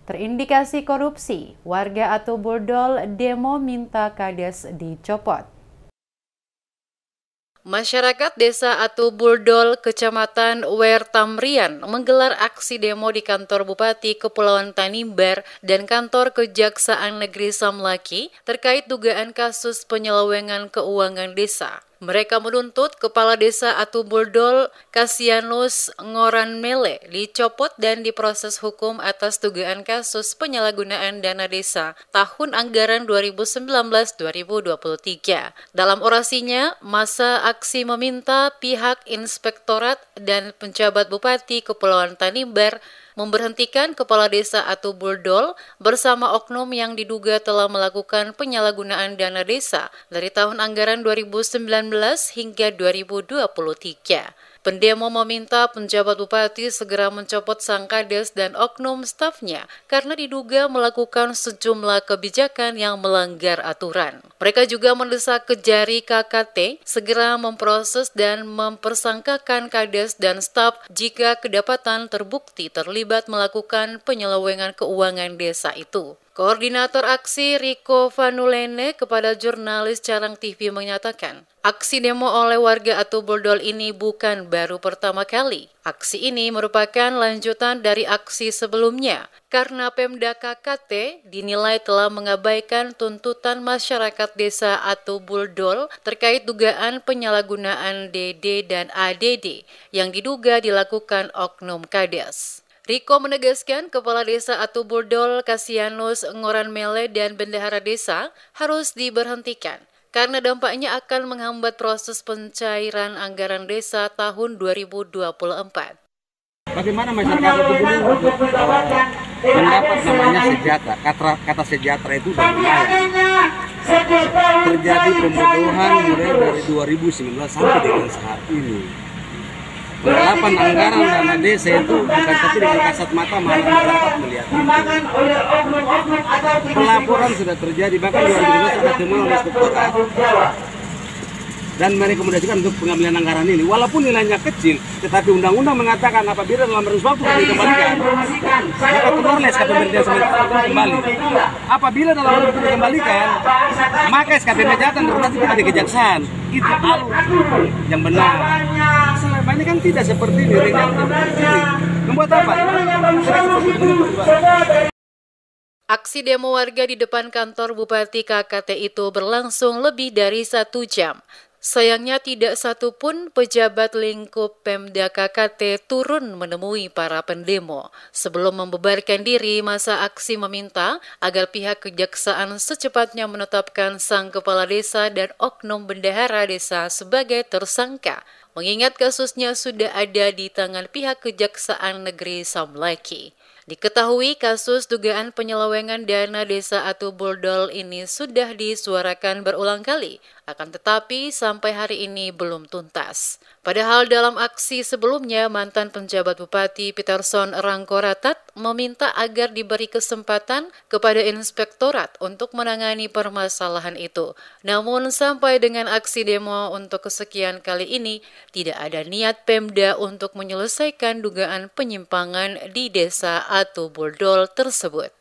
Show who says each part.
Speaker 1: Terindikasi korupsi, warga Atu Burdol demo minta Kades dicopot. Masyarakat Desa Atu Burdol, Kecamatan Wertamrian menggelar aksi demo di kantor Bupati Kepulauan Tanimbar dan kantor Kejaksaan Negeri Samlaki terkait dugaan kasus penyelewengan keuangan desa. Mereka menuntut Kepala Desa Atu Burdol, Kasianus Ngoranmele, dicopot dan diproses hukum atas dugaan kasus penyalahgunaan dana desa tahun anggaran 2019-2023. Dalam orasinya, masa aksi meminta pihak Inspektorat dan penjabat Bupati Kepulauan Tanimbar memberhentikan Kepala Desa Atu Burdol bersama oknum yang diduga telah melakukan penyalahgunaan dana desa dari tahun anggaran 2019 hingga 2023. Pendemo meminta penjabat bupati segera mencopot sang kades dan oknum stafnya karena diduga melakukan sejumlah kebijakan yang melanggar aturan. Mereka juga mendesak Kejari KKT segera memproses dan mempersangkakan kades dan staf jika kedapatan terbukti terlibat melakukan penyelewengan keuangan desa itu. Koordinator aksi Riko Vanulene kepada jurnalis Carang TV menyatakan, aksi demo oleh warga Atu Burdol ini bukan baru pertama kali. Aksi ini merupakan lanjutan dari aksi sebelumnya, karena Pemda KKT dinilai telah mengabaikan tuntutan masyarakat Desa Atu Burdol terkait dugaan penyalahgunaan DD dan ADD yang diduga dilakukan oknum kades. Riko menegaskan Kepala Desa Atu Burdol, Kasianus Ngoranmele dan Bendahara Desa harus diberhentikan karena dampaknya akan menghambat proses pencairan anggaran desa tahun 2024.
Speaker 2: Bagaimana masyarakat Atu Burdol mendapat namanya sejahtera? Kata sejahtera itu bagaimana? Terjadi pembodohan mulai dari 2019 sampai dengan saat ini. Penggelapan anggaran dana desa itu bukan saja dengan kasat mata, malah masyarakat melihat itu. Pelaporan sudah terjadi, bahkan 2012 ada temuan oleh Inspektorat dan merekomendasikan untuk pengambilan anggaran ini. Walaupun nilainya kecil, tetapi undang-undang mengatakan apabila dalam batas waktu dikembalikan, maka keluarlah SKP Manajemen sementara kembali. Apabila dalam waktu dikembalikan, maka SKP Manajemen berarti kita di kejaksaan. Itu alur yang benar. Selama ini kan tidak seperti ini. Membuat apa?
Speaker 1: Aksi demo warga di depan kantor Bupati KKT itu berlangsung lebih dari 1 jam. Sayangnya tidak satu pun pejabat lingkup Pemda KKT turun menemui para pendemo. Sebelum membubarkan diri, masa aksi meminta agar pihak kejaksaan secepatnya menetapkan sang kepala desa dan oknum bendahara desa sebagai tersangka, mengingat kasusnya sudah ada di tangan pihak Kejaksaan Negeri Samlaki. Diketahui kasus dugaan penyelewengan dana desa Atu Burdol ini sudah disuarakan berulang kali, akan tetapi sampai hari ini belum tuntas. Padahal dalam aksi sebelumnya, mantan penjabat Bupati Peterson Rangkoratat meminta agar diberi kesempatan kepada Inspektorat untuk menangani permasalahan itu. Namun sampai dengan aksi demo untuk kesekian kali ini, tidak ada niat Pemda untuk menyelesaikan dugaan penyimpangan di desa Atu Burdol tersebut.